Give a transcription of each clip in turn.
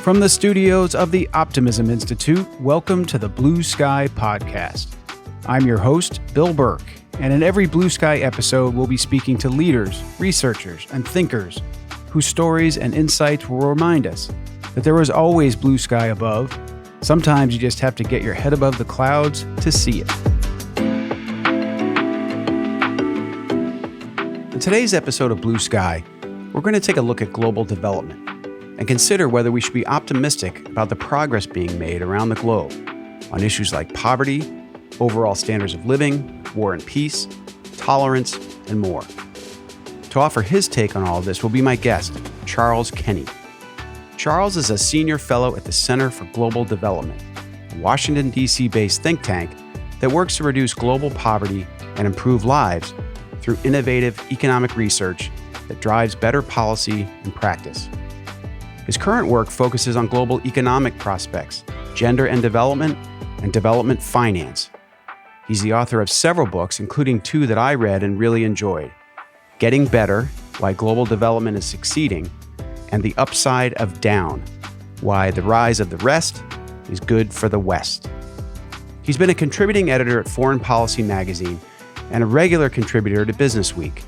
From the studios of the Optimism Institute, welcome to the Blue Sky Podcast. I'm your host, Bill Burke, and in every Blue Sky episode, we'll be speaking to leaders, researchers, and thinkers whose stories and insights will remind us that there is always blue sky above. Sometimes you just have to get your head above the clouds to see it. In today's episode of Blue Sky, we're going to take a look at global development and consider whether we should be optimistic about the progress being made around the globe on issues like poverty, overall standards of living, war and peace, tolerance, and more. To offer his take on all of this will be my guest, Charles Kenny. Charles is a senior fellow at the Center for Global Development, a Washington, D.C.-based think tank that works to reduce global poverty and improve lives through innovative economic research that drives better policy and practice. His current work focuses on global economic prospects, gender and development finance. He's the author of several books, including two that I read and really enjoyed: Getting Better, Why Global Development is Succeeding, and The Upside of Down, Why the Rise of the Rest is Good for the West. He's been a contributing editor at Foreign Policy magazine and a regular contributor to Business Week.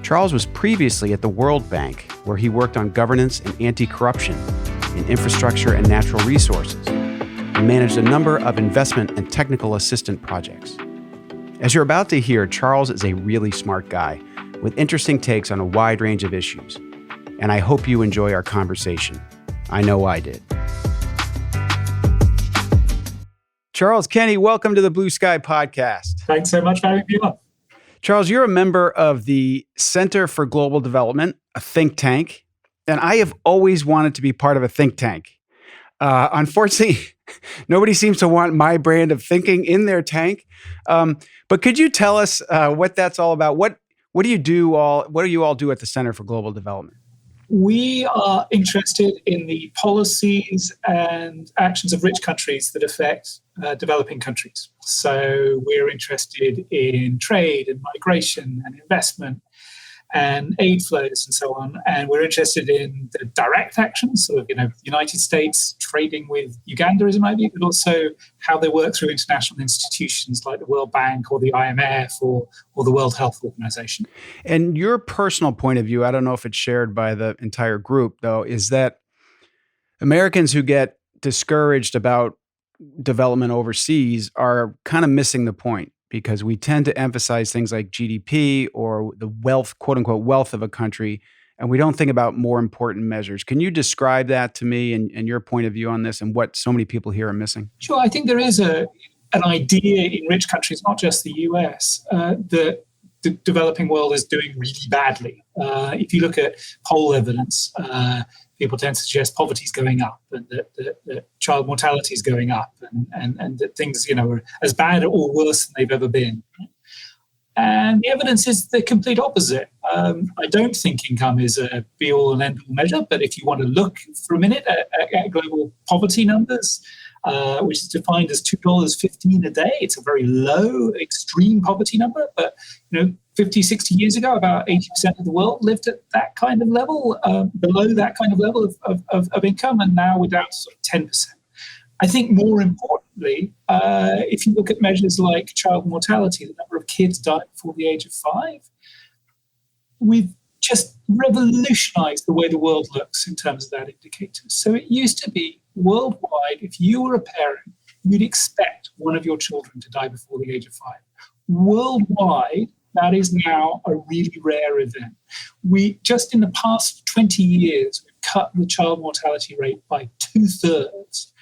Charles was previously at the World Bank, where he worked on governance and anti-corruption in infrastructure and natural resources, and managed a number of investment and technical assistant projects. As you're about to hear, Charles is a really smart guy with interesting takes on a wide range of issues, and I hope you enjoy our conversation. I know I did. Charles Kenny, welcome to the Blue Sky Podcast. Thanks so much for having me on. Charles, you're a member of the Center for Global Development, a think tank, and I have always wanted to be part of a think tank. Unfortunately, nobody seems to want my brand of thinking in their tank. But could you tell us what that's all about? What do you all do at the Center for Global Development? We are interested in the policies and actions of rich countries that affect developing countries. So we're interested in trade and migration and investment and aid flows and so on. And we're interested in the direct actions, sort of, the United States trading with Uganda, as it might be, but also how they work through international institutions like the World Bank or the IMF or the World Health Organization. And your personal point of view, I don't know if it's shared by the entire group, though, is that Americans who get discouraged about development overseas are kind of missing the point, because we tend to emphasize things like GDP or the wealth, quote unquote, wealth of a country, and we don't think about more important measures. Can you describe that to me and your point of view on this and what so many people here are missing? Sure. I think there is an idea in rich countries, not just the US, that the developing world is doing really badly. If you look at poll evidence, people tend to suggest poverty is going up and that child mortality is going up and that things, are as bad or worse than they've ever been. And the evidence is the complete opposite. I don't think income is a be-all and end-all measure, but if you want to look for a minute at global poverty numbers, which is defined as $2.15 a day, it's a very low, extreme poverty number. But 50, 60 years ago, about 80% of the world lived at that kind of level, below that kind of level of income, and now we're down to sort of 10%. I think more importantly, if you look at measures like child mortality, the number of kids dying before the age of 5, we've just revolutionized the way the world looks in terms of that indicator. So it used to be worldwide, if you were a parent, you'd expect one of your children to die before the age of 5. Worldwide, that is now a really rare event. We just in the past 20 years, we've cut the child mortality rate by 2/3.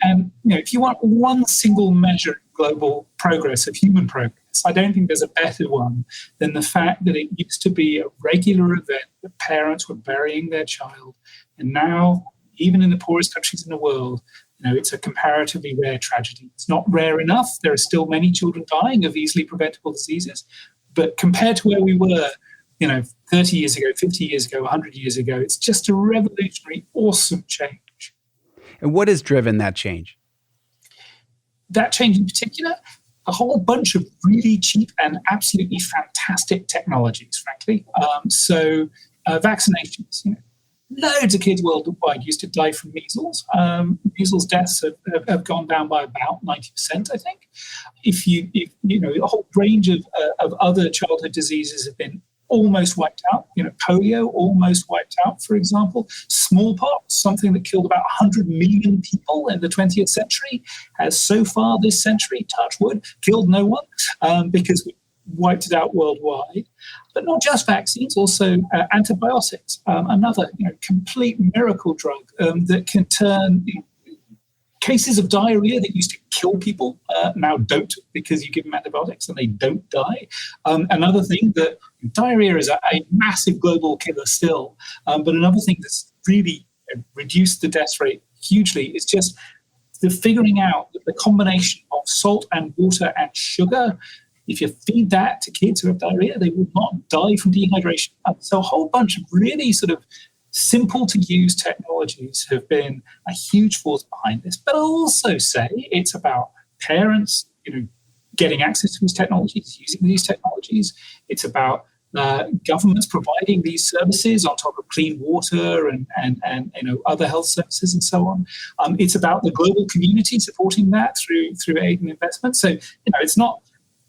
And if you want one single measure of global progress, of human progress, I don't think there's a better one than the fact that it used to be a regular event that parents were burying their child. And now, even in the poorest countries in the world, it's a comparatively rare tragedy. It's not rare enough. There are still many children dying of easily preventable diseases. But compared to where we were, 30 years ago, 50 years ago, 100 years ago, it's just a revolutionary, awesome change. And what has driven that change? That change in particular, a whole bunch of really cheap and absolutely fantastic technologies, frankly. So vaccinations, Loads of kids worldwide used to die from measles. Measles deaths have gone down by about 90%, I think. If you know, a whole range of other childhood diseases have been almost wiped out. You know, polio almost wiped out, for example. Smallpox, something that killed about 100 million people in the 20th century, has so far this century, touch wood, killed no one because we wiped it out worldwide. But not just vaccines, also antibiotics, another complete miracle drug that can turn cases of diarrhea that used to kill people now don't, because you give them antibiotics and they don't die. Another thing that diarrhea is a massive global killer still, but another thing that's really reduced the death rate hugely is just the figuring out that the combination of salt and water and sugar, if you feed that to kids who have diarrhea, they will not die from dehydration. So a whole bunch of really sort of simple to use technologies have been a huge force behind this. But I'll also say it's about parents, getting access to these technologies, using these technologies. It's about governments providing these services on top of clean water and other health services and so on. It's about the global community supporting that through aid and investment. So it's not.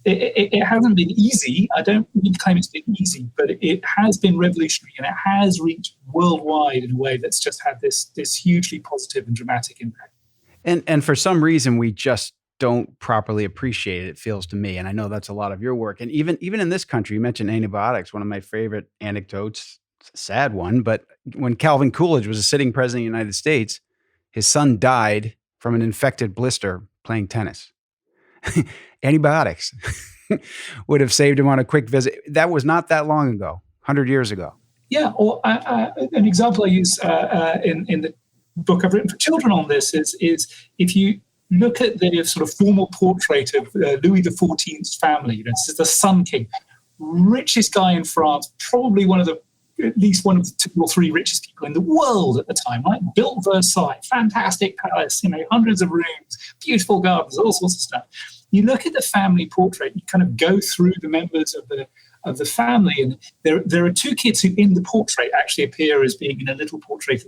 It hasn't been easy. I don't mean to claim it's been easy, but it has been revolutionary, and it has reached worldwide in a way that's just had this hugely positive and dramatic impact. And for some reason, we just don't properly appreciate it, it feels to me. And I know that's a lot of your work. And even in this country, you mentioned antibiotics, one of my favorite anecdotes, it's a sad one, but when Calvin Coolidge was a sitting president of the United States, his son died from an infected blister playing tennis. Antibiotics would have saved him on a quick visit. That was not that long ago, 100 years ago. Yeah, or an example I use in the book I've written for children on this is if you look at the sort of formal portrait of Louis XIV's family, this is the Sun King, richest guy in France, probably at least one of the 2 or 3 richest people in the world at the time, right? Built Versailles, fantastic palace, hundreds of rooms, beautiful gardens, all sorts of stuff. You look at the family portrait, you kind of go through the members of the family, and there are 2 kids who in the portrait actually appear as being in a little portrait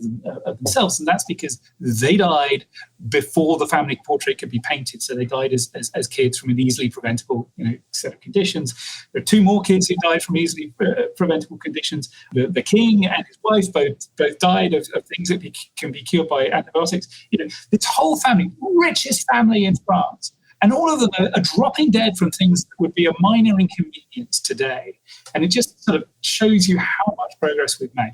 of themselves, and that's because they died before the family portrait could be painted. So they died as kids from an easily preventable set of conditions. There are 2 more kids who died from easily preventable conditions. The king and his wife both died of things that can be cured by antibiotics. This whole family, richest family in France. And all of them are dropping dead from things that would be a minor inconvenience today. And it just sort of shows you how much progress we've made.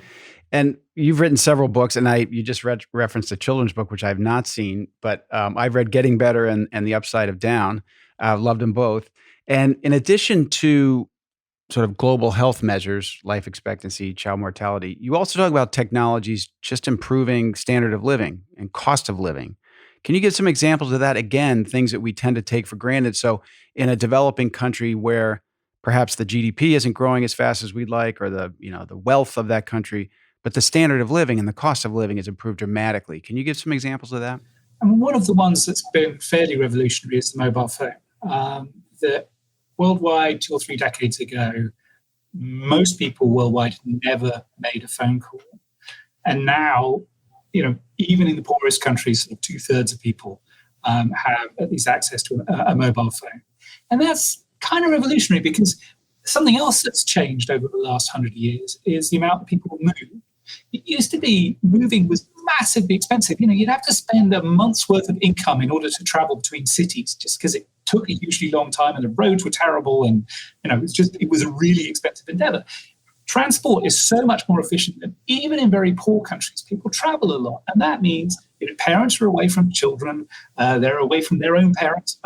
And you've written several books, and you just referenced a children's book, which I've not seen, but I've read Getting Better and The Upside of Down. I've loved them both. And in addition to sort of global health measures, life expectancy, child mortality, you also talk about technologies just improving standard of living and cost of living. Can you give some examples of that? Again, things that we tend to take for granted. So in a developing country where perhaps the GDP isn't growing as fast as we'd like, or the wealth of that country, but the standard of living and the cost of living has improved dramatically. Can you give some examples of that? I mean, one of the ones that's been fairly revolutionary is the mobile phone. That worldwide 2 or 3 decades ago, most people worldwide never made a phone call. And now, even in the poorest countries, sort of 2/3 of people have at least access to a mobile phone. And that's kind of revolutionary, because something else that's changed over the last 100 years is the amount that people move. It used to be moving was massively expensive. You'd have to spend a month's worth of income in order to travel between cities, just because it took a hugely long time and the roads were terrible, and it was a really expensive endeavor. Transport is so much more efficient that even in very poor countries, people travel a lot. And that means parents are away from children, they're away from their own parents,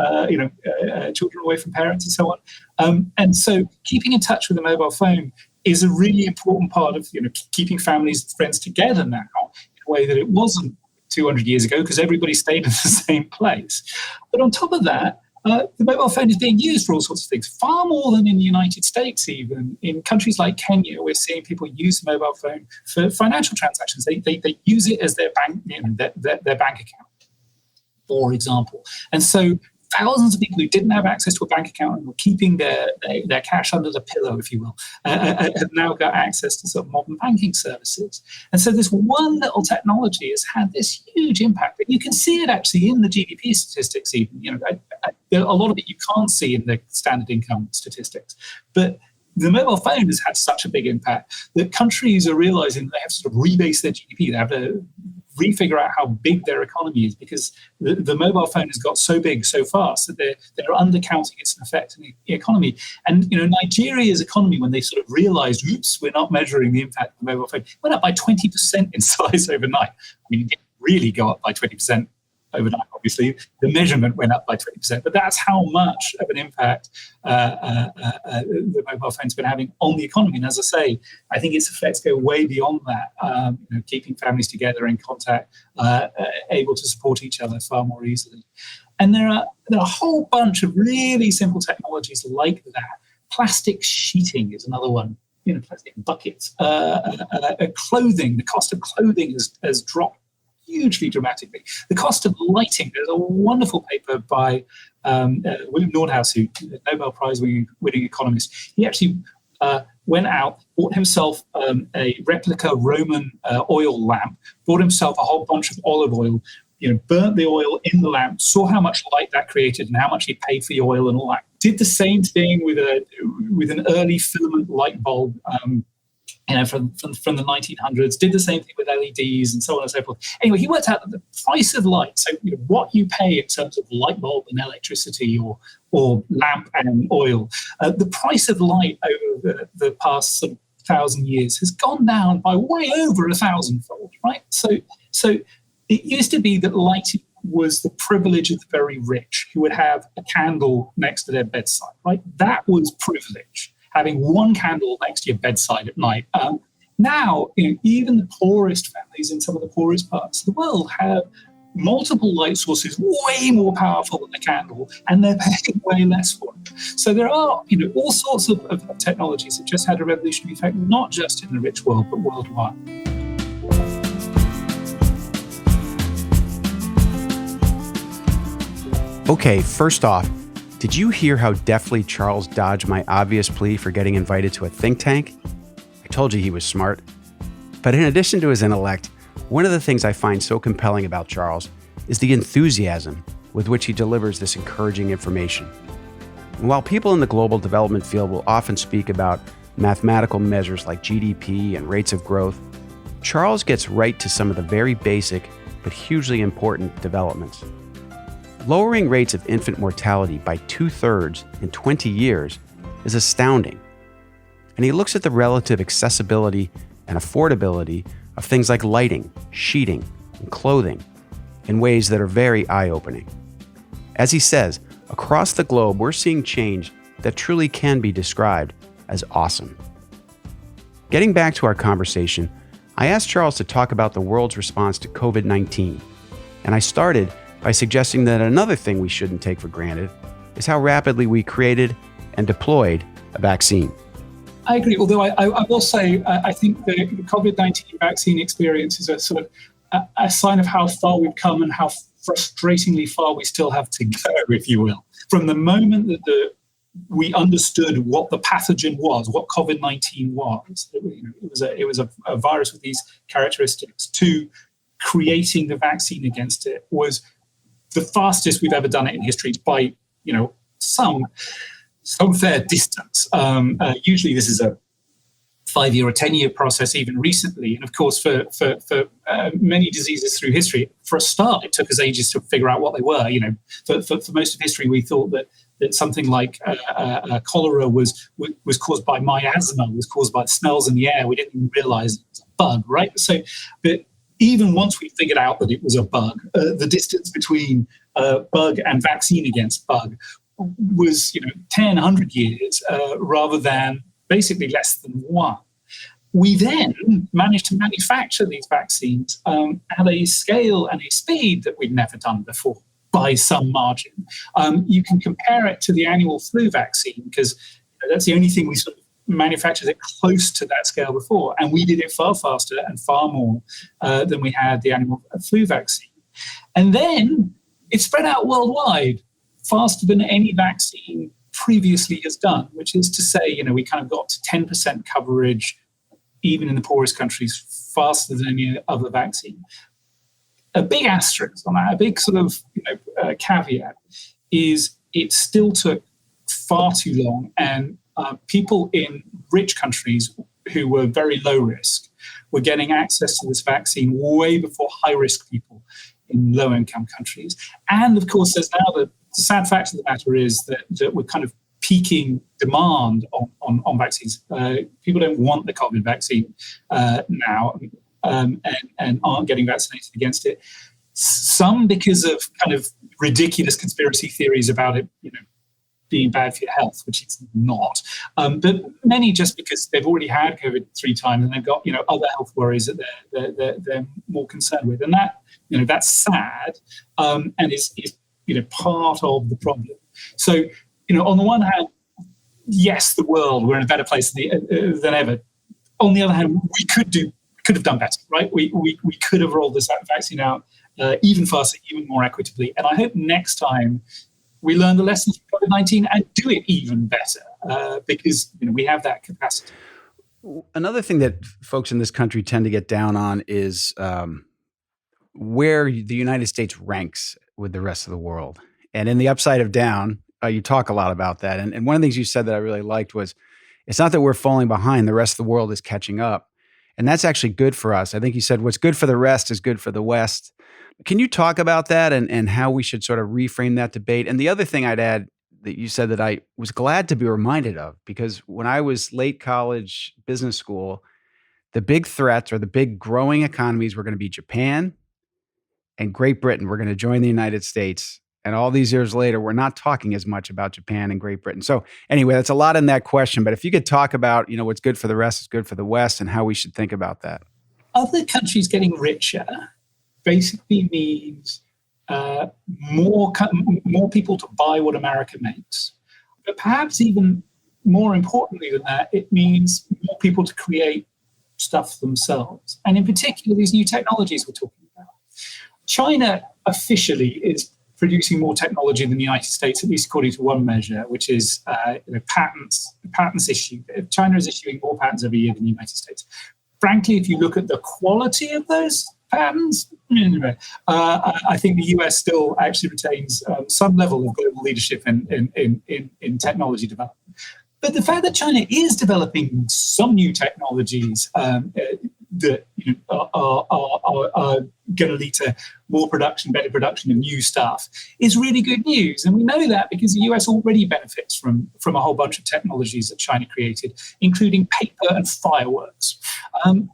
children away from parents and so on. And so keeping in touch with a mobile phone is a really important part of keeping families and friends together now in a way that it wasn't 200 years ago, because everybody stayed in the same place. But on top of that, the mobile phone is being used for all sorts of things, far more than in the United States. Even in countries like Kenya, we're seeing people use the mobile phone for financial transactions. They use it as their bank, their bank account, for example. And so thousands of people who didn't have access to a bank account and were keeping their cash under the pillow, if you will, have now got access to sort of modern banking services. And so this one little technology has had this huge impact. You can see it actually in the GDP statistics even. A lot of it you can't see in the standard income statistics. But the mobile phone has had such a big impact that countries are realizing they have to sort of rebase their GDP. They have to refigure out how big their economy is, because the mobile phone has got so big so fast that they're undercounting its effect in the economy. And Nigeria's economy, when they sort of realized, oops, we're not measuring the impact of the mobile phone, went up by 20% in size overnight. I mean, it didn't really go up by 20% overnight, obviously. The measurement went up by 20%, but that's how much of an impact the mobile phone's been having on the economy. And as I say, I think its effects go way beyond that, keeping families together in contact, able to support each other far more easily. And there are a whole bunch of really simple technologies like that. Plastic sheeting is another one. Plastic buckets. Clothing, the cost of clothing has dropped hugely dramatically. The cost of lighting, there's a wonderful paper by William Nordhaus, who is a Nobel Prize winning economist. He actually went out, bought himself a replica Roman oil lamp, bought himself a whole bunch of olive oil, burnt the oil in the lamp, saw how much light that created and how much he paid for the oil and all that. Did the same thing with an early filament light bulb from the 1900s, did the same thing with LEDs and so on and so forth. Anyway, he worked out that the price of light, so what you pay in terms of light bulb and electricity or lamp and oil, the price of light over the past sort of 1,000 years has gone down by way over 1,000-fold, right? So it used to be that light was the privilege of the very rich who would have a candle next to their bedside, right? That was privilege. Having one candle next to your bedside at night. Now, even the poorest families in some of the poorest parts of the world have multiple light sources way more powerful than the candle, and they're paying way less for it. So there are, all sorts of technologies that just had a revolutionary effect, not just in the rich world, but worldwide. Okay, first off, did you hear how deftly Charles dodged my obvious plea for getting invited to a think tank? I told you he was smart. But in addition to his intellect, one of the things I find so compelling about Charles is the enthusiasm with which he delivers this encouraging information. And while people in the global development field will often speak about mathematical measures like GDP and rates of growth, Charles gets right to some of the very basic but hugely important developments. Lowering rates of infant mortality by 2/3 in 20 years is astounding. And he looks at the relative accessibility and affordability of things like lighting, sheeting, and clothing in ways that are very eye-opening. As he says, across the globe, we're seeing change that truly can be described as awesome. Getting back to our conversation, I asked Charles to talk about the world's response to COVID-19, and I started by suggesting that another thing we shouldn't take for granted is how rapidly we created and deployed a vaccine. I agree, although I will say I think the COVID-19 vaccine experience is a sort of a sign of how far we've come and how frustratingly far we still have to go, if you will. From the moment that we understood what the pathogen was, what COVID-19 was, it was a virus with these characteristics, to creating the vaccine against it was the fastest we've ever done it in history by, some fair distance. Usually this is a 5-year or 10-year process, even recently. And of course, for many diseases through history, for a start, it took us ages to figure out what they were. For most of history, we thought that something like cholera was caused by miasma, was caused by the smells in the air. We didn't even realize it was a bug, right? So, but even once we figured out that it was a bug, the distance between bug and vaccine against bug was 10, 100 years rather than basically less than one. We then managed to manufacture these vaccines at a scale and a speed that we'd never done before by some margin. You can compare it to the annual flu vaccine because that's the only thing we sort of manufactured it close to that scale before, and we did it far faster and far more than we had the animal flu vaccine. And then it spread out worldwide faster than any vaccine previously has done, which is to say, we kind of got to 10% coverage, even in the poorest countries, faster than any other vaccine. A big asterisk on that, a big sort of caveat, is it still took far too long, and people in rich countries who were very low risk were getting access to this vaccine way before high-risk people in low-income countries. And of course, there's now the sad fact of the matter is that we're kind of peaking demand on vaccines. People don't want the COVID vaccine now and aren't getting vaccinated against it. Some because of kind of ridiculous conspiracy theories about it, being bad for your health, which it's not. But many just because they've already had COVID 3 times and they've got other health worries that they're more concerned with, and that that's sad and is part of the problem. So on the one hand, yes, the world, we're in a better place than ever. On the other hand, we could have done better, right? We could have rolled this vaccine out even faster, even more equitably. And I hope next time we learn the lessons from COVID-19 and do it even better because we have that capacity. Another thing that folks in this country tend to get down on is where the United States ranks with the rest of the world. And in the upside of down, you talk a lot about that. And one of the things you said that I really liked was, it's not that we're falling behind, the rest of the world is catching up. And that's actually good for us. I think you said what's good for the rest is good for the West. Can you talk about that and how we should sort of reframe that debate? And the other thing I'd add that you said that I was glad to be reminded of, because when I was late college business school, the big threats or the big growing economies were going to be Japan and Great Britain. We're going to join the United States. And all these years later, we're not talking as much about Japan and Great Britain. So anyway, that's a lot in that question. But if you could talk about, what's good for the rest is good for the West and how we should think about that. Other countries getting richer basically means more people to buy what America makes. But perhaps even more importantly than that, it means more people to create stuff themselves. And in particular, these new technologies we're talking about. China officially is producing more technology than the United States, at least according to one measure, which is patents issued. China is issuing more patents every year than the United States. Frankly, if you look at the quality of those patents, I think the US still actually retains some level of global leadership in technology development. But the fact that China is developing some new technologies that are going to lead to more production, better production of new stuff is really good news. And we know that because the US already benefits from a whole bunch of technologies that China created, including paper and fireworks.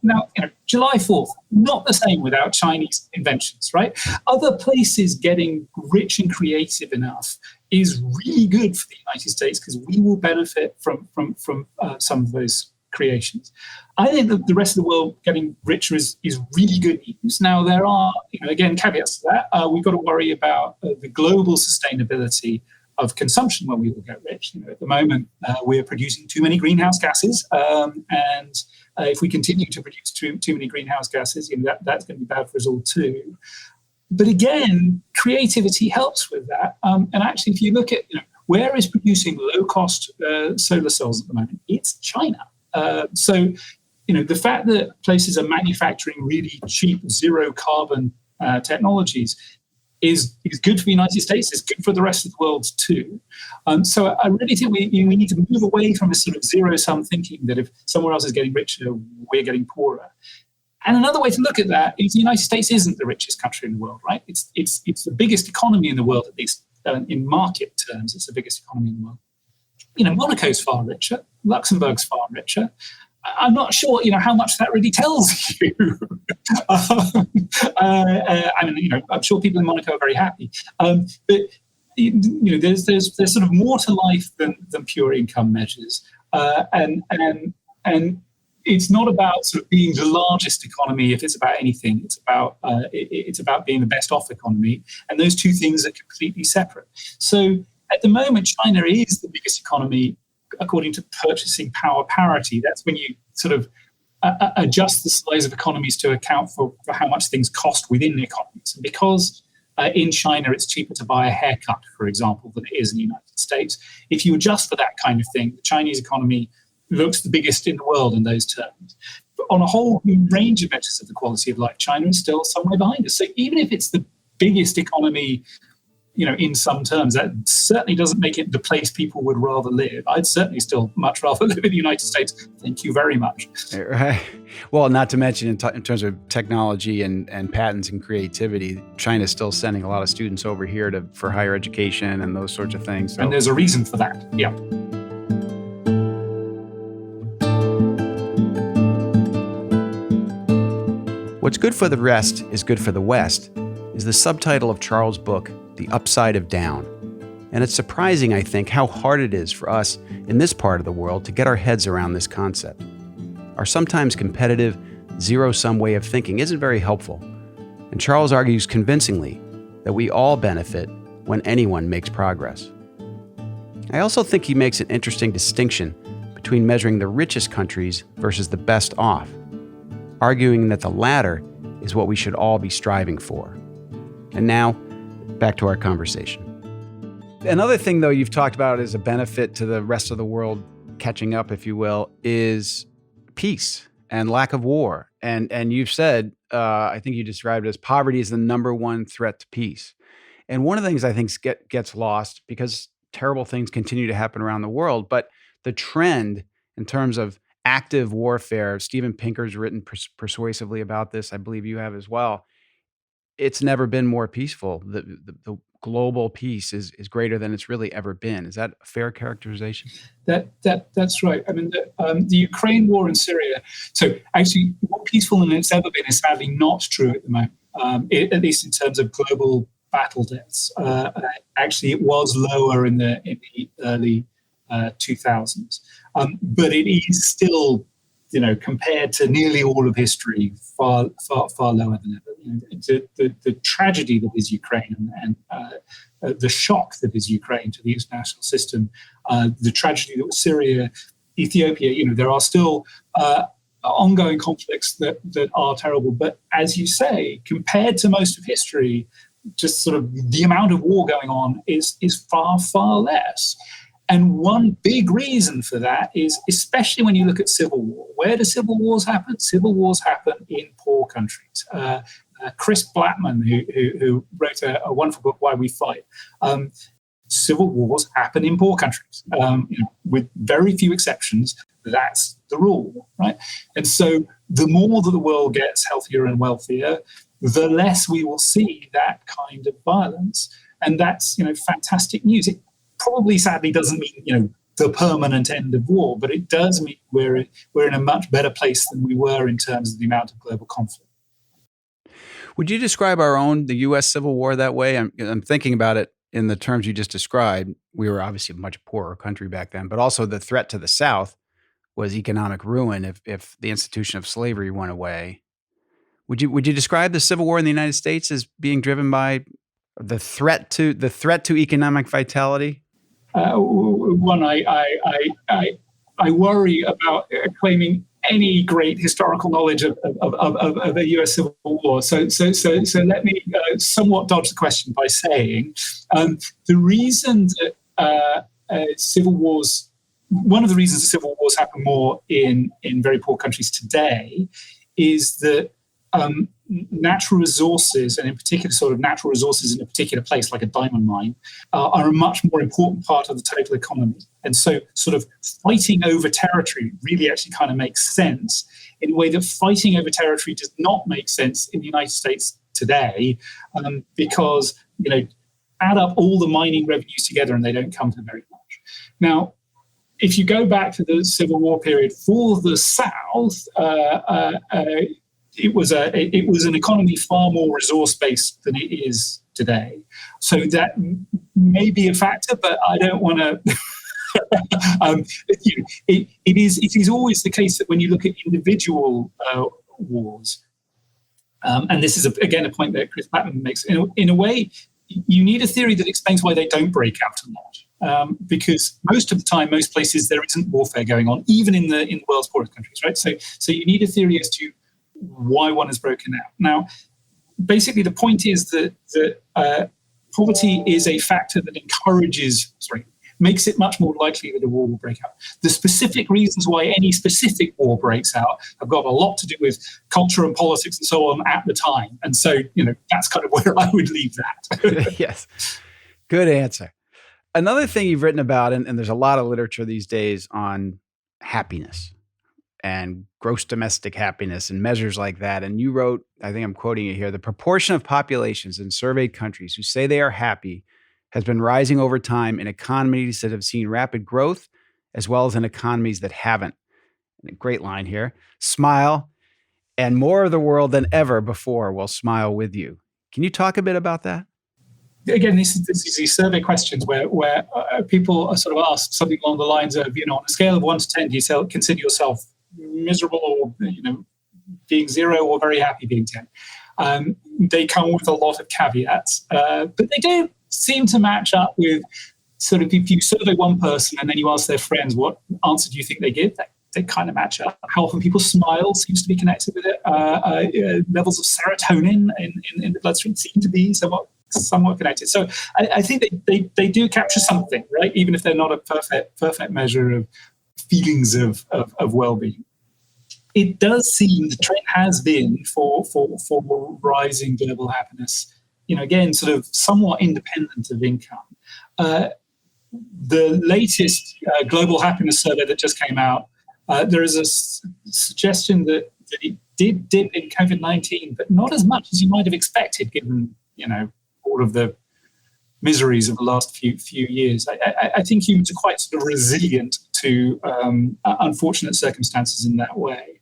Now, July 4th, not the same without Chinese inventions, right? Other places getting rich and creative enough is really good for the United States because we will benefit from some of those creations. I think that the rest of the world getting richer is really good news. Now, there are, again, caveats to that. We've got to worry about the global sustainability of consumption when we will get rich. At the moment, we're producing too many greenhouse gases. And if we continue to produce too many greenhouse gases, that's going to be bad for us all too. But again, creativity helps with that. And actually, if you look at where is producing low-cost solar cells at the moment, it's China. So the fact that places are manufacturing really cheap, zero-carbon technologies is good for the United States. It's good for the rest of the world too. So I really think we need to move away from this sort of zero-sum thinking that if somewhere else is getting richer, we're getting poorer. And another way to look at that is the United States isn't the richest country in the world, right? It's the biggest economy in the world, at least in market terms. It's the biggest economy in the world. Monaco's far richer. Luxembourg's far richer. I'm not sure, how much that really tells you. I'm sure people in Monaco are very happy. But there's sort of more to life than pure income measures, and it's not about sort of being the largest economy if it's about anything. It's about being the best off economy, and those two things are completely separate. So at the moment, China is the biggest economy according to purchasing power parity. That's when you sort of adjust the size of economies to account for how much things cost within the economies. And because In China, it's cheaper to buy a haircut, for example, than it is in the United States. If you adjust for that kind of thing, the Chinese economy looks the biggest in the world in those terms. But on a whole range of measures of the quality of life, China is still some way behind us. So even if it's the biggest economy, in some terms, that certainly doesn't make it the place people would rather live. I'd certainly still much rather live in the United States. Thank you very much. Right. Well, not to mention in terms of technology and patents and creativity, China's still sending a lot of students over here for higher education and those sorts of things. So. And there's a reason for that. Yeah. What's good for the rest is good for the West is the subtitle of Charles' book, The Upside of Down. And it's surprising, I think, how hard it is for us in this part of the world to get our heads around this concept. Our sometimes competitive, zero-sum way of thinking isn't very helpful. And Charles argues convincingly that we all benefit when anyone makes progress. I also think he makes an interesting distinction between measuring the richest countries versus the best off, arguing that the latter is what we should all be striving for. And now, back to our conversation. Another thing, though, you've talked about as a benefit to the rest of the world catching up, if you will, is peace and lack of war. And you've said, I think you described it as poverty is the number one threat to peace. And one of the things I think gets lost because terrible things continue to happen around the world, but the trend in terms of active warfare, Steven Pinker's written persuasively about this, I believe you have as well. It's never been more peaceful. The global peace is greater than it's really ever been. Is that a fair characterization? That's right. I mean, the Ukraine war in Syria. So actually, more peaceful than it's ever been is sadly not true at the moment. At least in terms of global battle deaths. Actually, it was lower in the early 2000s, but it is still, compared to nearly all of history, far lower than ever. The tragedy that is Ukraine and the shock that is Ukraine to the international system, the tragedy that was Syria, Ethiopia. There are still ongoing conflicts that are terrible. But as you say, compared to most of history, just sort of the amount of war going on is far less. And one big reason for that is, especially when you look at civil war, where do civil wars happen? Civil wars happen in poor countries. Chris Blackman, who wrote a wonderful book, Why We Fight, civil wars happen in poor countries. With very few exceptions, that's the rule, right? And so the more that the world gets healthier and wealthier, the less we will see that kind of violence. And that's, fantastic news. It probably sadly doesn't mean, the permanent end of war, but it does mean we're in a much better place than we were in terms of the amount of global conflict. Would you describe the U.S. Civil War that way? I'm thinking about it in the terms you just described. We were obviously a much poorer country back then, but also the threat to the South was economic ruin if the institution of slavery went away. Would you describe the Civil War in the United States as being driven by the threat to economic vitality? One, I worry about claiming any great historical knowledge of a U.S. Civil War. So let me somewhat dodge the question by saying the reason that civil wars, one of the reasons that civil wars happen more in very poor countries today, is that natural resources, and in particular sort of natural resources in a particular place like a diamond mine, are a much more important part of the total economy. And so sort of fighting over territory really actually kind of makes sense in a way that fighting over territory does not make sense in the United States today, because, add up all the mining revenues together and they don't come to very much. Now, if you go back to the Civil War period for the South, it was an economy far more resource-based than it is today. So that may be a factor, but I don't want to. It is always the case that when you look at individual wars, and this is again a point that Chris Patton makes. In a way, you need a theory that explains why they don't break out a lot. Because most of the time, most places there isn't warfare going on, even in the world's poorest countries, right? So you need a theory as to why one is broken out. Now, basically the point is that poverty is a factor that makes it much more likely that a war will break out. The specific reasons why any specific war breaks out have got a lot to do with culture and politics and so on at the time. And so, that's kind of where I would leave that. Yes. Good answer. Another thing you've written about, and there's a lot of literature these days on happiness and gross domestic happiness and measures like that. And you wrote, I think I'm quoting you here, the proportion of populations in surveyed countries who say they are happy has been rising over time in economies that have seen rapid growth, as well as in economies that haven't. And a great line here, smile, and more of the world than ever before will smile with you. Can you talk a bit about that? Again, this is these survey questions where people are sort of asked something along the lines of, on a scale of 1 to 10, do you consider yourself miserable or, being 0 or very happy being 10? They come with a lot of caveats, but they do seem to match up with sort of, if you survey one person and then you ask their friends, what answer do you think they give? They kind of match up. How often people smile seems to be connected with it. Levels of serotonin in the bloodstream seem to be somewhat connected. So I think they do capture something, right? Even if they're not a perfect measure of feelings of well-being. It does seem the trend has been for rising global happiness, again, sort of somewhat independent of income. The latest global happiness survey that just came out, there is a suggestion that it did dip in COVID-19, but not as much as you might have expected, given, all of the miseries of the last few years. I think humans are quite sort of resilient to unfortunate circumstances in that way.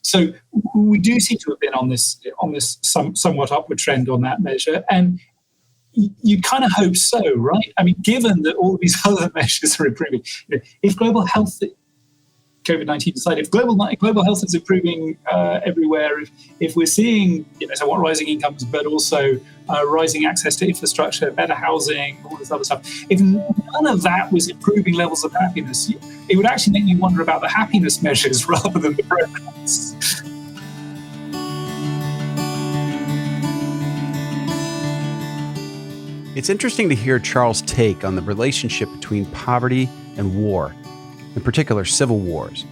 So we do seem to have been on this somewhat upward trend on that measure, and you kind of hope so, right? I mean, given that all of these other measures are improving, if global health, COVID-19 aside, if global health is improving everywhere, if we're seeing somewhat rising incomes, but also rising access to infrastructure, better housing, all this other stuff, if none of that was improving levels of happiness, it would actually make you wonder about the happiness measures rather than the progress. It's interesting to hear Charles' take on the relationship between poverty and war, in particular civil wars.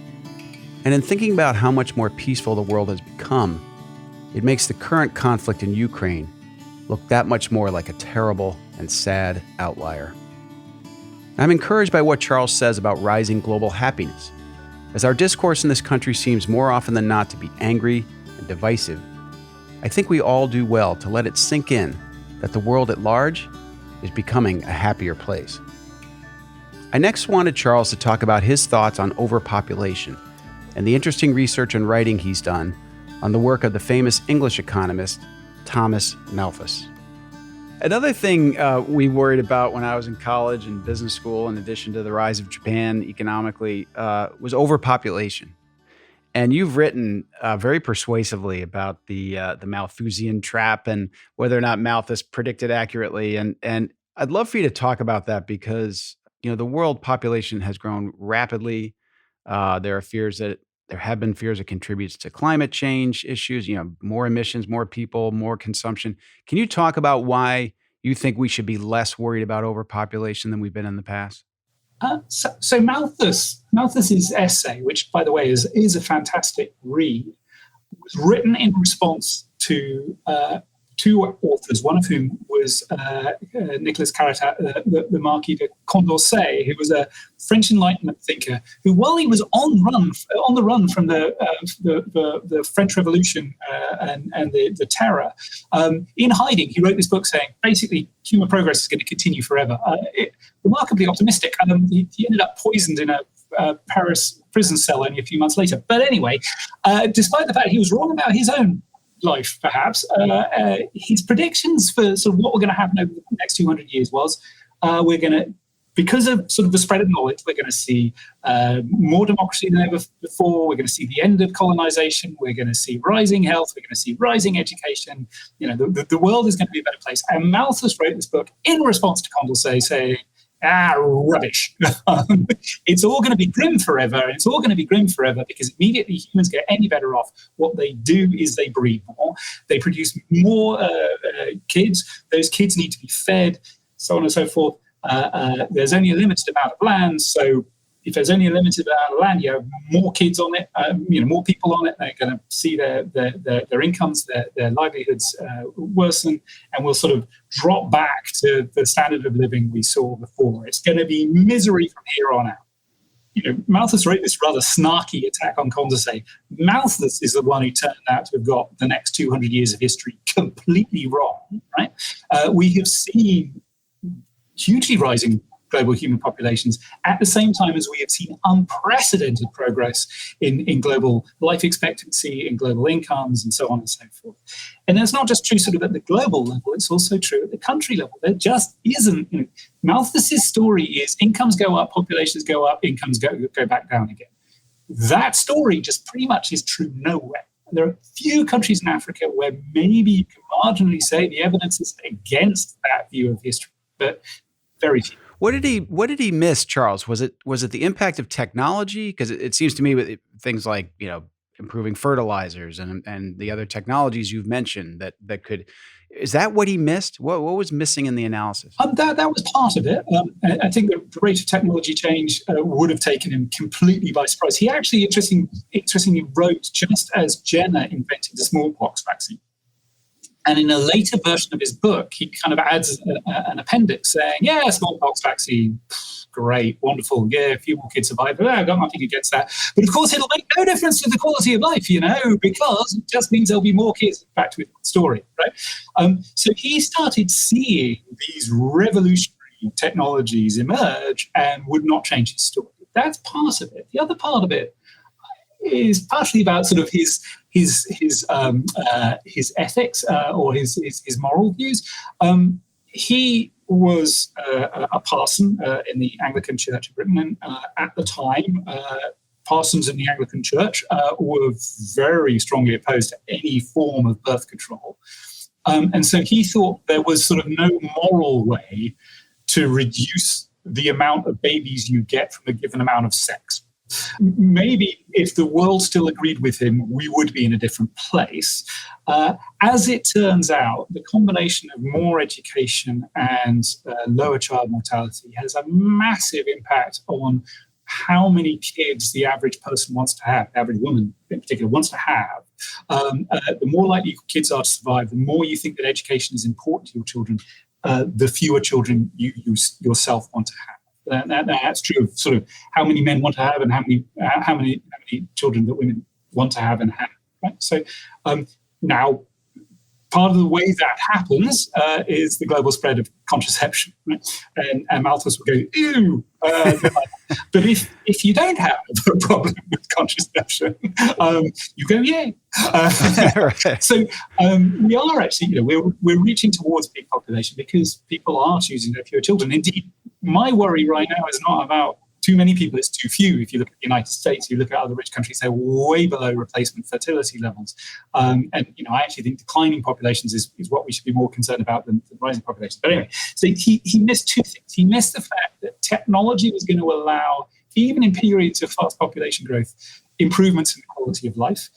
And in thinking about how much more peaceful the world has become, it makes the current conflict in Ukraine look that much more like a terrible and sad outlier. I'm encouraged by what Charles says about rising global happiness. As our discourse in this country seems more often than not to be angry and divisive, I think we all do well to let it sink in that the world at large is becoming a happier place. I next wanted Charles to talk about his thoughts on overpopulation and the interesting research and writing he's done on the work of the famous English economist, Thomas Malthus. Another thing we worried about when I was in college and business school, in addition to the rise of Japan economically, was overpopulation. And you've written very persuasively about the Malthusian trap and whether or not Malthus predicted accurately. And I'd love for you to talk about that because the world population has grown rapidly. There have been fears it contributes to climate change issues, more emissions, more people, more consumption. Can you talk about why you think we should be less worried about overpopulation than we've been in the past? So Malthus's essay, which by the way is a fantastic read, was written in response to two authors, one of whom was Nicolas Caratat, the Marquis de Condorcet, who was a French Enlightenment thinker, who, while he was on the run from the French Revolution and the Terror, in hiding, he wrote this book saying, basically, human progress is going to continue forever. Remarkably optimistic. He ended up poisoned in a Paris prison cell only a few months later. But anyway, despite the fact he was wrong about his own life, perhaps, his predictions for sort of what we're going to happen over the next 200 years was we're going to, because of sort of the spread of knowledge, we're going to see more democracy than ever before. We're going to see the end of colonization. We're going to see rising health. We're going to see rising education. The world is going to be a better place. And Malthus wrote this book in response to Condorcet saying, Rubbish. It's all going to be grim forever. And it's all going to be grim forever because immediately humans get any better off. What they do is they breed more. They produce more kids. Those kids need to be fed, so on and so forth. There's only a limited amount of land. So if there's only a limited amount of land, you have more kids on it, more people on it. They're going to see their incomes, their livelihoods worsen, and we'll sort of drop back to the standard of living we saw before. It's going to be misery from here on out. Malthus wrote this rather snarky attack on Condorcet. Malthus is the one who turned out to have got the next 200 years of history completely wrong, right? We have seen hugely rising global human populations at the same time as we have seen unprecedented progress in global life expectancy, in global incomes, and so on and so forth. And that's not just true sort of at the global level, it's also true at the country level. There just isn't, Malthus's story is incomes go up, populations go up, incomes go back down again. That story just pretty much is true nowhere. There are a few countries in Africa where maybe you can marginally say the evidence is against that view of history, but very few. What did he miss, Charles? Was it the impact of technology? Because it seems to me with things like improving fertilizers and the other technologies you've mentioned that could. Is that what he missed? What was missing in the analysis? That was part of it. I think the rate of technology change would have taken him completely by surprise. He actually interestingly wrote just as Jenner invented the smallpox vaccine. And in a later version of his book, he kind of adds an appendix saying, yeah, smallpox vaccine, great, wonderful, yeah, a few more kids survive. I've got nothing against that. But of course, it'll make no difference to the quality of life, because it just means there'll be more kids. Back to his story, right? So he started seeing these revolutionary technologies emerge and would not change his story. That's part of it. The other part of it is partially about sort of his ethics or his moral views. He was a parson in the Anglican Church of Britain, and at the time, parsons in the Anglican Church were very strongly opposed to any form of birth control. And so he thought there was sort of no moral way to reduce the amount of babies you get from a given amount of sex. Maybe if the world still agreed with him, we would be in a different place. As it turns out, the combination of more education and lower child mortality has a massive impact on how many kids the average person wants to have, the average woman in particular wants to have. The more likely kids are to survive, the more you think that education is important to your children, the fewer children you yourself want to have. That's true of sort of how many men want to have and how many children that women want to have and have. Right? So now, part of the way that happens is the global spread of contraception. Right? And Malthus would go, ew. But if you don't have a problem with contraception, you go, yay. Right. So we are actually, we're reaching towards peak population because people are choosing to have fewer children. Indeed, my worry right now is not about too many people, it's too few. If you look at the United States, you look at other rich countries, they're way below replacement fertility levels. And I actually think declining populations is what we should be more concerned about than rising populations. But anyway, so he missed two things. He missed the fact that technology was going to allow, even in periods of fast population growth, improvements in the quality of life.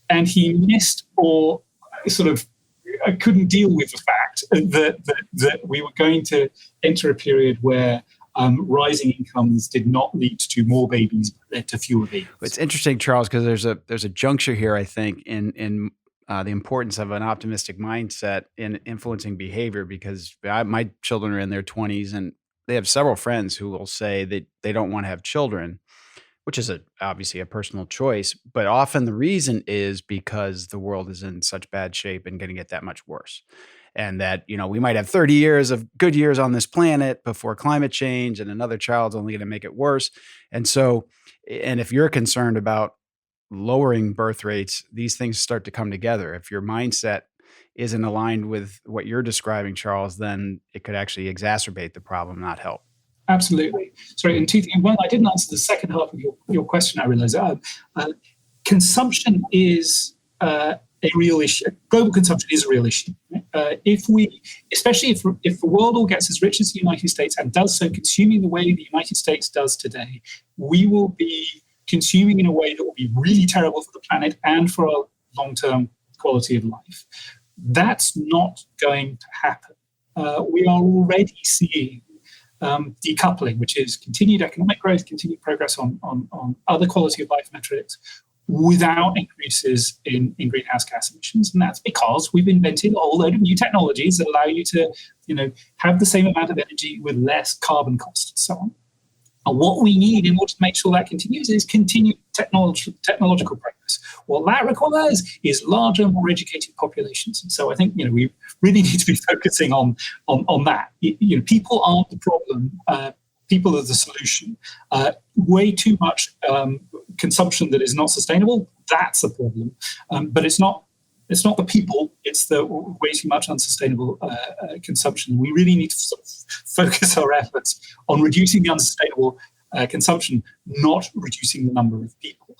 And he missed or sort of couldn't deal with the fact that we were going to enter a period where rising incomes did not lead to more babies, but led to fewer babies. It's interesting, Charles, because there's a juncture here, I think, in the importance of an optimistic mindset in influencing behavior. Because my children are in their 20s, and they have several friends who will say that they don't want to have children, which is obviously a personal choice. But often the reason is because the world is in such bad shape and going to get that much worse. And that, we might have 30 years of good years on this planet before climate change, and another child's only going to make it worse. And so, and if you're concerned about lowering birth rates, these things start to come together. If your mindset isn't aligned with what you're describing, Charles, then it could actually exacerbate the problem, not help. Absolutely. Sorry, and two things. One, I didn't answer the second half of your question, I realize. Consumption is a a real issue. Global consumption is a real issue. Especially if the world all gets as rich as the United States and does so consuming the way the United States does today, we will be consuming in a way that will be really terrible for the planet and for our long-term quality of life. That's not going to happen. We are already seeing decoupling, which is continued economic growth, continued progress on other quality of life metrics without increases in greenhouse gas emissions. And that's because we've invented a whole load of new technologies that allow you to, have the same amount of energy with less carbon cost and so on. And what we need in order to make sure that continues is continued technological progress. What that requires is larger, more educated populations. And so I think we really need to be focusing on that. People aren't the problem. People are the solution. Way too much consumption that is not sustainable, that's a problem. But it's not the people, it's the way too much unsustainable consumption. We really need to sort of focus our efforts on reducing the unsustainable consumption, not reducing the number of people.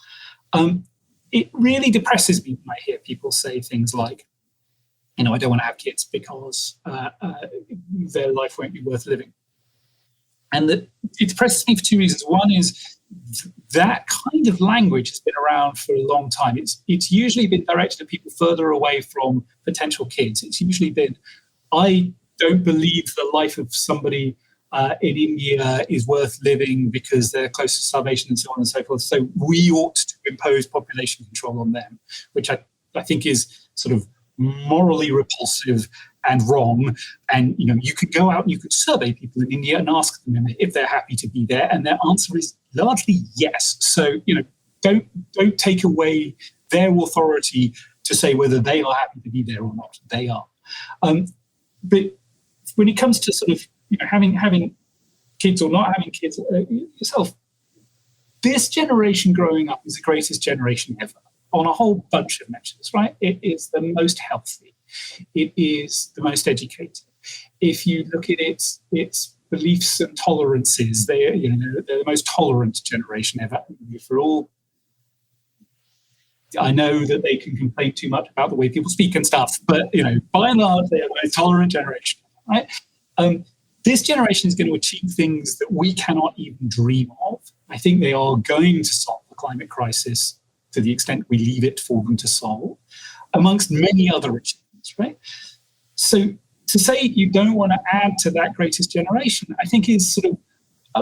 It really depresses me when I hear people say things like, I don't want to have kids because their life won't be worth living. And it depresses me for two reasons. One is that kind of language has been around for a long time. It's usually been directed at people further away from potential kids. It's usually been, I don't believe the life of somebody in India is worth living because they're close to starvation and so on and so forth. So we ought to impose population control on them, which I think is sort of morally repulsive and wrong. And you could go out and you could survey people in India and ask them if they're happy to be there, and their answer is largely yes. So don't take away their authority to say whether they are happy to be there or not. They are. But when it comes to sort of having kids or not having kids yourself, this generation growing up is the greatest generation ever on a whole bunch of measures, right? It is the most healthy. It is the most educated. If you look at its beliefs and tolerances, they're the most tolerant generation ever. For all, I know that they can complain too much about the way people speak and stuff, but by and large, they are the most tolerant generation, right? This generation is going to achieve things that we cannot even dream of. I think they are going to solve the climate crisis to the extent we leave it for them to solve, amongst many other achievements, right? So to say you don't want to add to that greatest generation, I think is sort of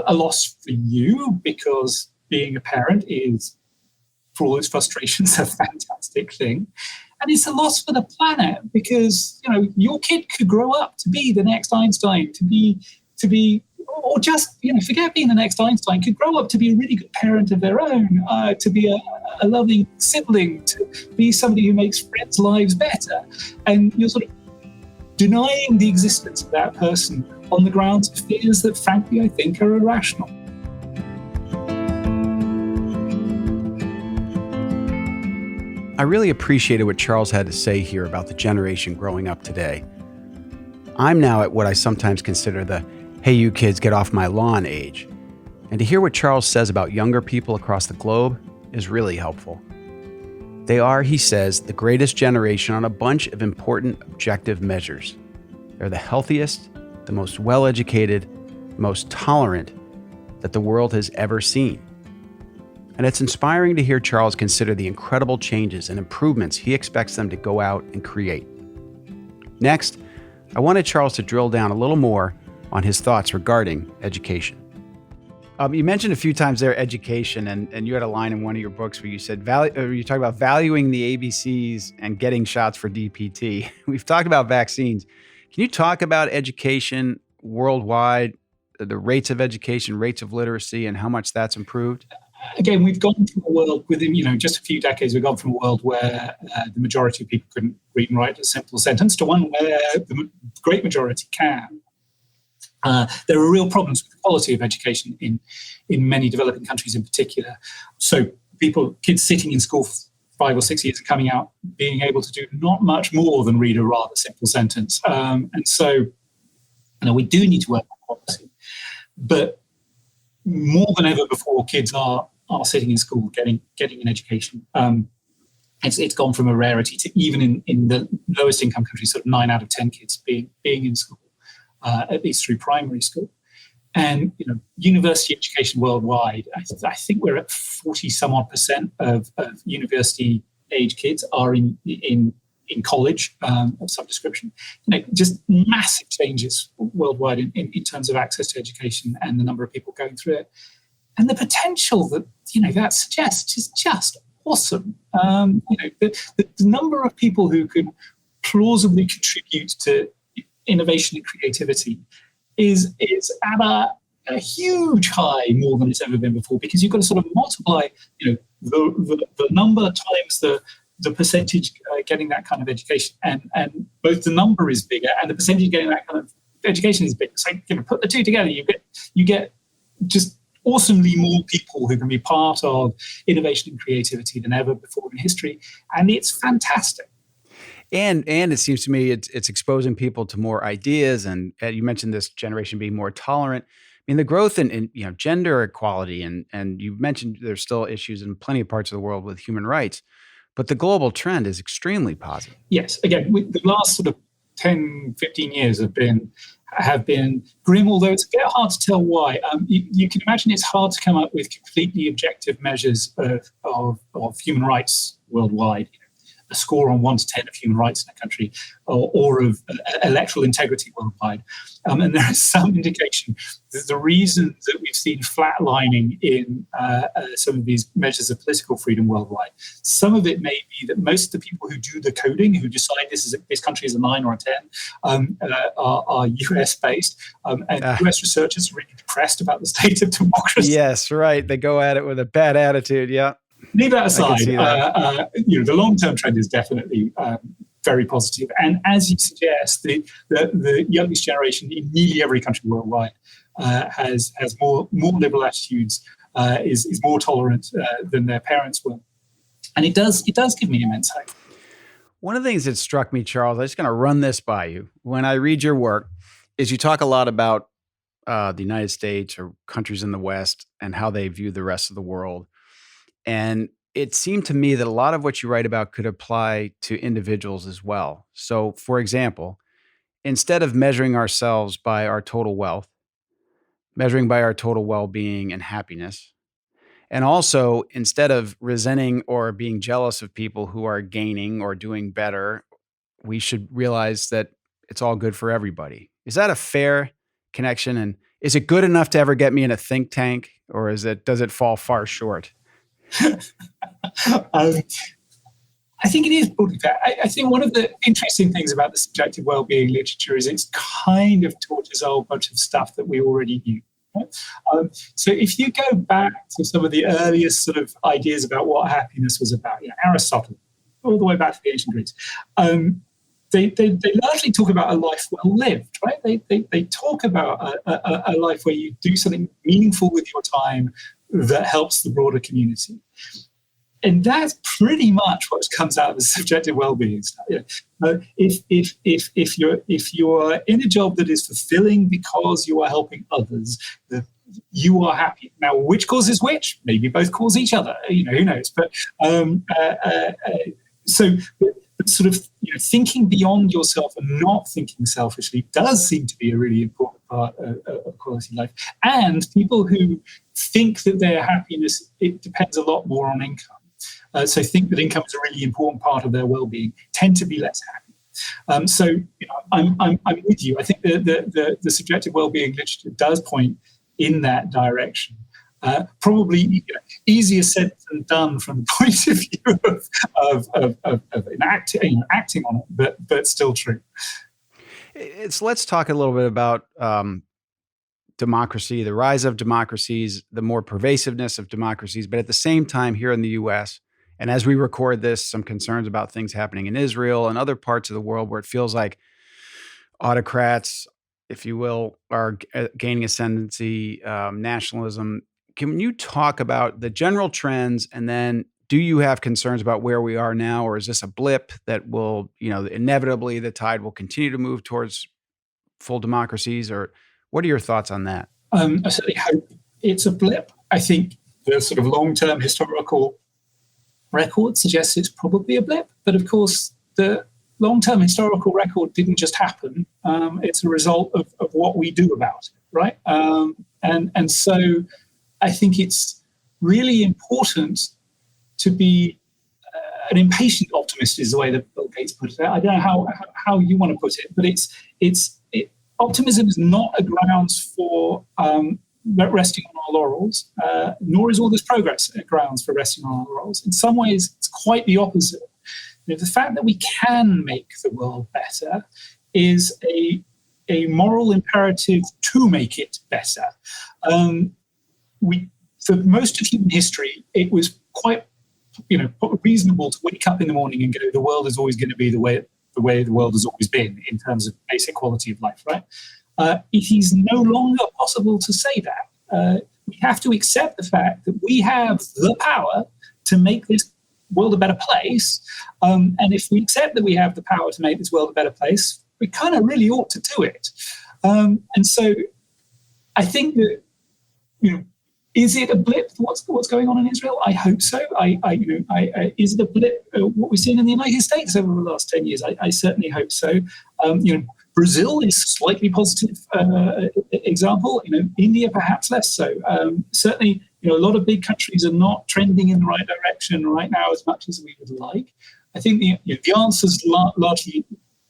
a loss for you, because being a parent is, for all its frustrations, a fantastic thing. And it's a loss for the planet because, your kid could grow up to be the next Einstein, to be, or just, forget being the next Einstein, could grow up to be a really good parent of their own, to be a loving sibling, to be somebody who makes friends' lives better. And you're sort of denying the existence of that person on the grounds of fears that, frankly, I think are irrational. I really appreciated what Charles had to say here about the generation growing up today. I'm now at what I sometimes consider the, hey, you kids, get off my lawn age. And to hear what Charles says about younger people across the globe is really helpful. They are, he says, the greatest generation on a bunch of important objective measures. They're the healthiest, the most well-educated, most tolerant that the world has ever seen. And it's inspiring to hear Charles consider the incredible changes and improvements he expects them to go out and create. Next, I wanted Charles to drill down a little more on his thoughts regarding education. You mentioned a few times there education, and you had a line in one of your books where you said, you talk about valuing the ABCs and getting shots for DPT. We've talked about vaccines. Can you talk about education worldwide, the rates of education, rates of literacy, and how much that's improved? Again, we've gone from a world within, just a few decades, we've gone from a world where the majority of people couldn't read and write a simple sentence to one where the great majority can. There are real problems with the quality of education in many developing countries in particular. So kids sitting in school for 5 or 6 years and coming out being able to do not much more than read a rather simple sentence. And so we do need to work on quality. But more than ever before, kids are sitting in school getting an education. And It's gone from a rarity to even in the lowest income countries, sort of 9 out of 10 kids being in school, at least through primary school. And university education worldwide, I think we're at 40 some odd percent of university age kids are in college of some description. Just massive changes worldwide in terms of access to education and the number of people going through it, and the potential that that suggests is just awesome. The number of people who could plausibly contribute to innovation and creativity is at a huge high, more than it's ever been before, because you've got to sort of multiply the number times the percentage getting that kind of education, and both the number is bigger and the percentage getting that kind of education is bigger. So put the two together, you get just awesomely more people who can be part of innovation and creativity than ever before in history, and it's fantastic. And it seems to me it's exposing people to more ideas, and you mentioned this generation being more tolerant. I mean, the growth in gender equality, and you mentioned there's still issues in plenty of parts of the world with human rights, but the global trend is extremely positive. Yes, again, the last sort of 10, 15 years have been grim, although it's a bit hard to tell why. You can imagine it's hard to come up with completely objective measures of human rights worldwide. A score on 1 to 10 of human rights in a country, or of electoral integrity worldwide. And there is some indication that the reason that we've seen flatlining in some of these measures of political freedom worldwide, some of it may be that most of the people who do the coding, who decide this country is a 9 or a 10, are US-based, and US researchers are really depressed about the state of democracy. Yes, right. They go at it with a bad attitude, yeah. Leave that aside, the long-term trend is definitely very positive. And as you suggest, the youngest generation in nearly every country worldwide has more liberal attitudes, is more tolerant than their parents were. And it does give me immense hope. One of the things that struck me, Charles, I'm just going to run this by you. When I read your work, is you talk a lot about the United States or countries in the West and how they view the rest of the world. And it seemed to me that a lot of what you write about could apply to individuals as well. So, for example, instead of measuring ourselves by our total wealth, measuring by our total well-being and happiness, and also instead of resenting or being jealous of people who are gaining or doing better, we should realize that it's all good for everybody. Is that a fair connection? And is it good enough to ever get me in a think tank, or does it fall far short? I think it is broadly fair. I think one of the interesting things about the subjective well-being literature is it's kind of taught us a whole bunch of stuff that we already knew. So if you go back to some of the earliest sort of ideas about what happiness was about, Aristotle, all the way back to the ancient Greeks, they largely talk about a life well lived, right? They talk about a life where you do something meaningful with your time that helps the broader community. And that's pretty much what comes out of the subjective well-being stuff. If you're in a job that is fulfilling because you are helping others, you are happy. Now, which causes which? Maybe both cause each other. Who knows? But sort of thinking beyond yourself and not thinking selfishly does seem to be a really important part of quality life. And people who think that their happiness, it depends a lot more on income. So think that income is a really important part of their well-being, tend to be less happy. I'm with you. I think the subjective well-being literature does point in that direction. Probably easier said than done from the point of view of acting on it, but still true. Let's talk a little bit about democracy, the rise of democracies, the more pervasiveness of democracies, but at the same time here in the U.S., and as we record this, some concerns about things happening in Israel and other parts of the world where it feels like autocrats, if you will, are gaining ascendancy, nationalism. Can you talk about the general trends, and then do you have concerns about where we are now, or is this a blip that will, inevitably the tide will continue to move towards full democracies, or what are your thoughts on that? I certainly hope it's a blip. I think the sort of long-term historical record suggests it's probably a blip. But of course, the long-term historical record didn't just happen. It's a result of what we do about it, right? And so I think it's really important to be an impatient optimist is the way that Bill Gates put it. I don't know how you want to put it, but optimism is not a grounds for resting on our laurels, nor is all this progress a grounds for resting on our laurels. In some ways, it's quite the opposite. The fact that we can make the world better is a moral imperative to make it better. For most of human history, it was quite reasonable to wake up in the morning and go, the world is always going to be the way the world has always been in terms of basic quality of life, right? It is no longer possible to say that. We have to accept the fact that we have the power to make this world a better place. And if we accept that we have the power to make this world a better place, we kind of really ought to do it. And so I think that, is it a blip? What's going on in Israel? I hope so. Is it a blip? What we've seen in the United States over the last 10 years? I certainly hope so. Brazil is a slightly positive example. India perhaps less so. Certainly, a lot of big countries are not trending in the right direction right now as much as we would like. I think the answers largely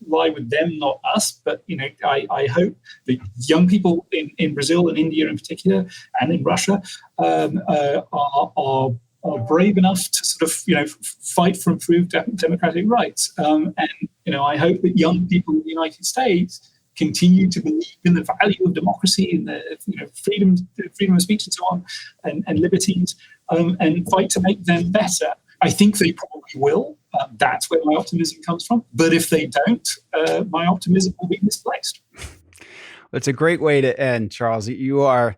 lie with them, not us. But I hope that young people in Brazil and India in particular, and in Russia, are brave enough to sort of fight for improved democratic rights. And I hope that young people in the United States continue to believe in the value of democracy and the freedom of speech and so on, and liberties, and fight to make them better. I think they probably will. That's where my optimism comes from. But if they don't, my optimism will be misplaced. It's a great way to end, Charles. You are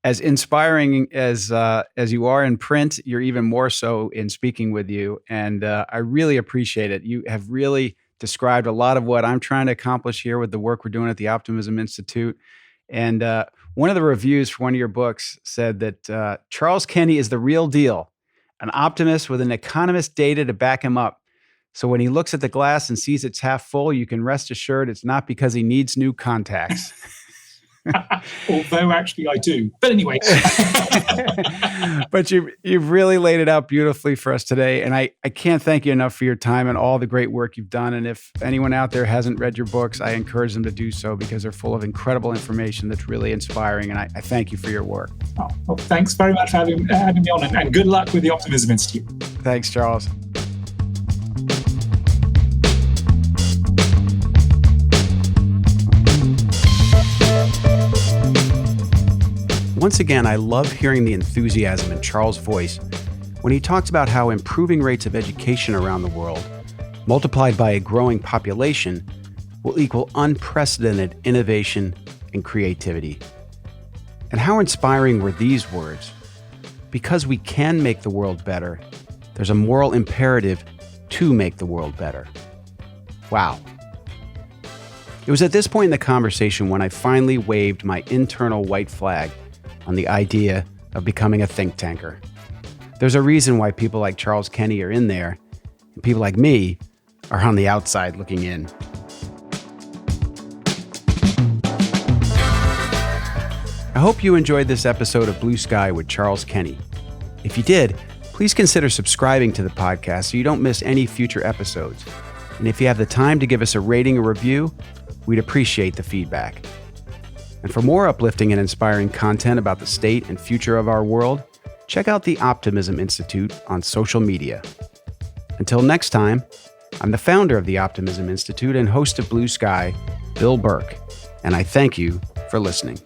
as inspiring as you are in print. You're even more so in speaking with you. And I really appreciate it. You have really described a lot of what I'm trying to accomplish here with the work we're doing at the Optimism Institute. And one of the reviews for one of your books said that Charles Kenny is the real deal, an optimist with an economist data to back him up. So when he looks at the glass and sees it's half full, you can rest assured it's not because he needs new contacts. Although actually I do. But anyway. But you've really laid it out beautifully for us today. And I can't thank you enough for your time and all the great work you've done. And if anyone out there hasn't read your books, I encourage them to do so because they're full of incredible information that's really inspiring. And I thank you for your work. Well, thanks very much for having me on, and good luck with the Optimism Institute. Thanks, Charles. Once again, I love hearing the enthusiasm in Charles' voice when he talks about how improving rates of education around the world, multiplied by a growing population, will equal unprecedented innovation and creativity. And how inspiring were these words? Because we can make the world better, there's a moral imperative to make the world better. Wow. It was at this point in the conversation when I finally waved my internal white flag on the idea of becoming a think tanker. There's a reason why people like Charles Kenny are in there, and people like me are on the outside looking in. I hope you enjoyed this episode of Blue Sky with Charles Kenny. If you did, please consider subscribing to the podcast so you don't miss any future episodes. And if you have the time to give us a rating or review, we'd appreciate the feedback. And for more uplifting and inspiring content about the state and future of our world, check out the Optimism Institute on social media. Until next time, I'm the founder of the Optimism Institute and host of Blue Sky, Bill Burke, and I thank you for listening.